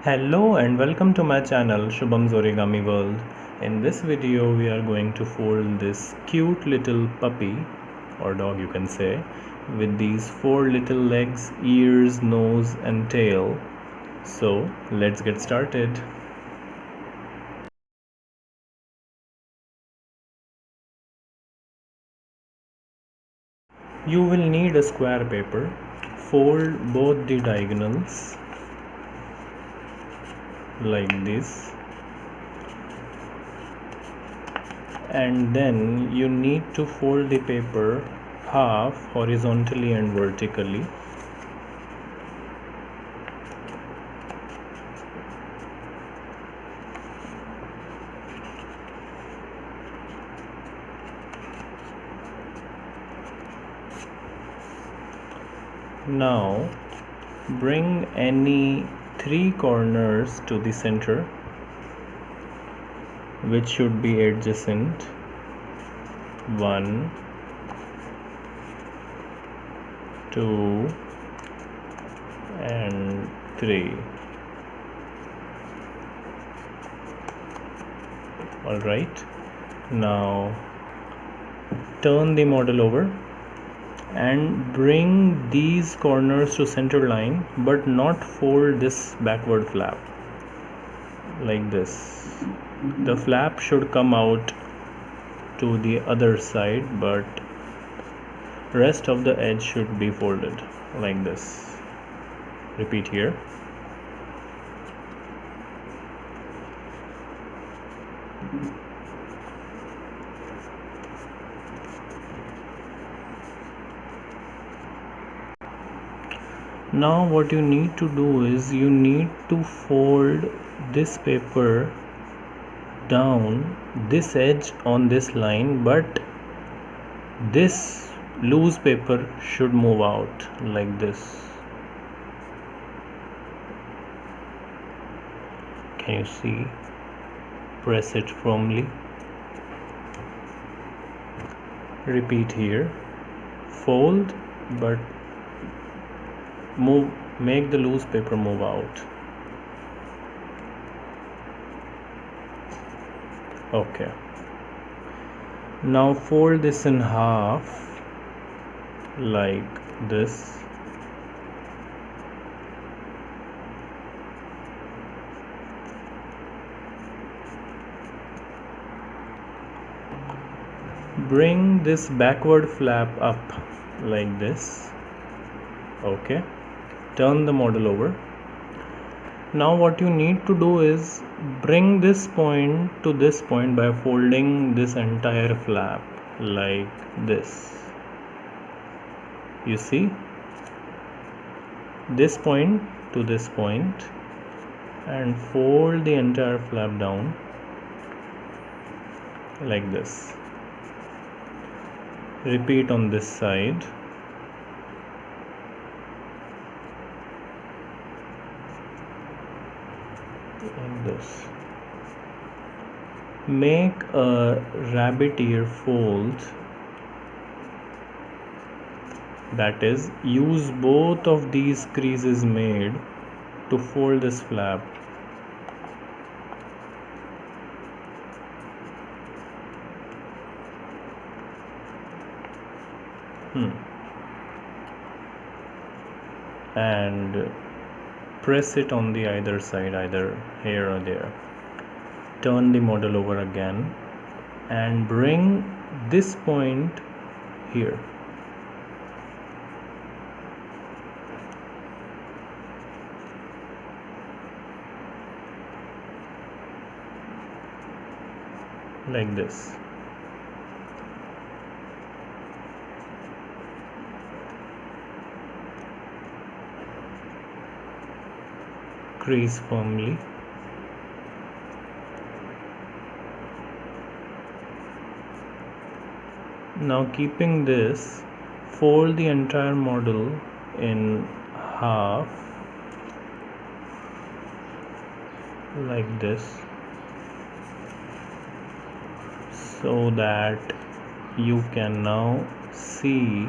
Hello and welcome to my channel Shubham's Origami World. In this video we are going to fold this cute little puppy or dog you can say with these 4 little legs, ears, nose and tail. So let's get started. You will need a square paper. Fold both the diagonals like this, and then you need to fold the paper half horizontally and vertically. Now bring any 3 corners to the center, which should be adjacent. 1, 2 and 3. Alright, now turn the model over and bring these corners to center line, but not fold this backward flap like this. The flap should come out to the other side, but rest of the edge should be folded like this. Repeat here. Now what you need to do is you need to fold this paper down this edge on this line, but this loose paper should move out like this. Can you see? Press it firmly. Repeat here. Fold, but make the loose paper move out. Okay, now fold this in half like this. Bring this backward flap up like this. Okay, turn the model over. Now what you need to do is bring this point to this point by folding this entire flap like this. You see, this point to this point, and fold the entire flap down like this. Repeat on this side. Like this. Make a rabbit ear fold, that is, use both of these creases made to fold this flap. And press it on the either side, either here or there. Turn the model over again and bring this point here. Like this. Crease firmly. Now keeping this, fold the entire model in half like this, so that you can now see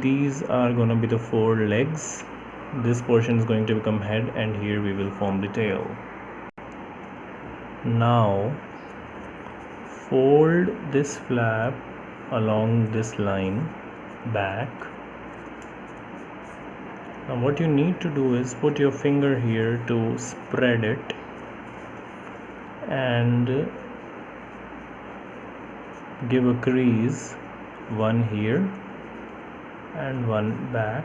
these are gonna be the 4 legs this portion is going to become head, and here we will form the tail. Now fold this flap along this line back. Now what you need to do is put your finger here to spread it and give a crease, one here and one back,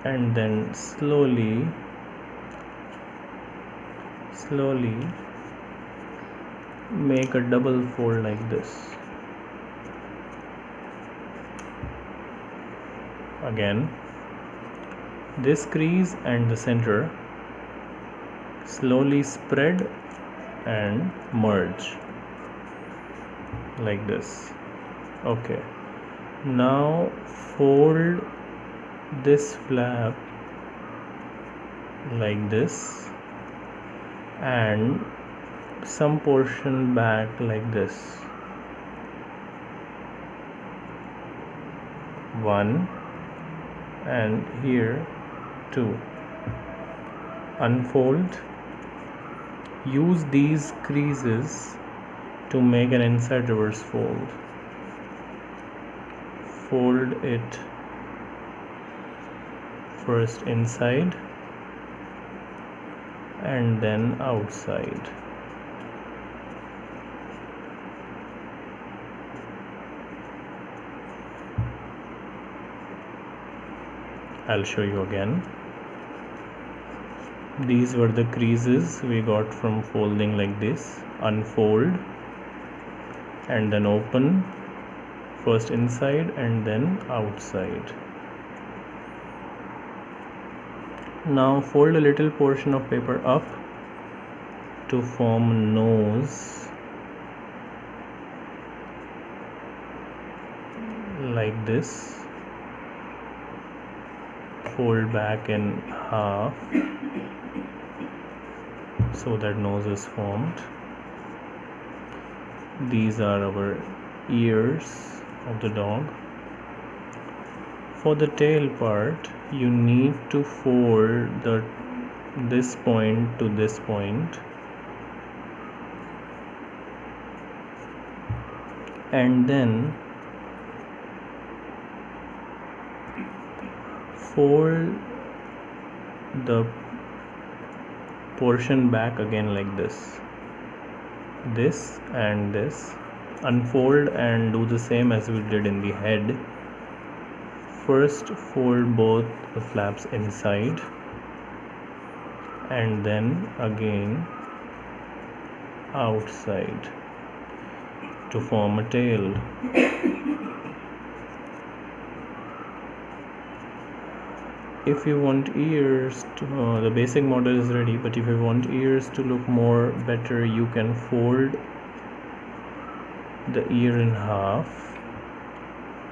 and then slowly make a double fold like this. Again, this crease and the center, slowly spread and merge like this. Okay, now fold this flap like this and some portion back like this. One, and here two. Unfold. Use these creases to make an inside reverse fold. Fold it first inside and then outside. I'll show you again. These were the creases we got from folding like this. Unfold and then open, first inside and then outside. Now fold a little portion of paper up to form a nose like this. Fold back in half so that nose is formed. These are our ears of the dog. For the tail part, you need to fold this point to this point, and then fold the portion back again like this and this. Unfold and do the same as we did in the head. First fold both the flaps inside and then again outside to form a tail. If you want ears to, the basic model is ready, but if you want ears to look more better, you can fold the ear in half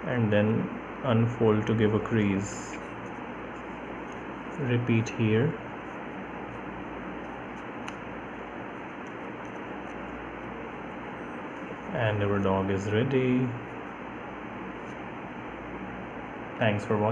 and then unfold to give a crease. Repeat here. And our dog is ready. Thanks for watching.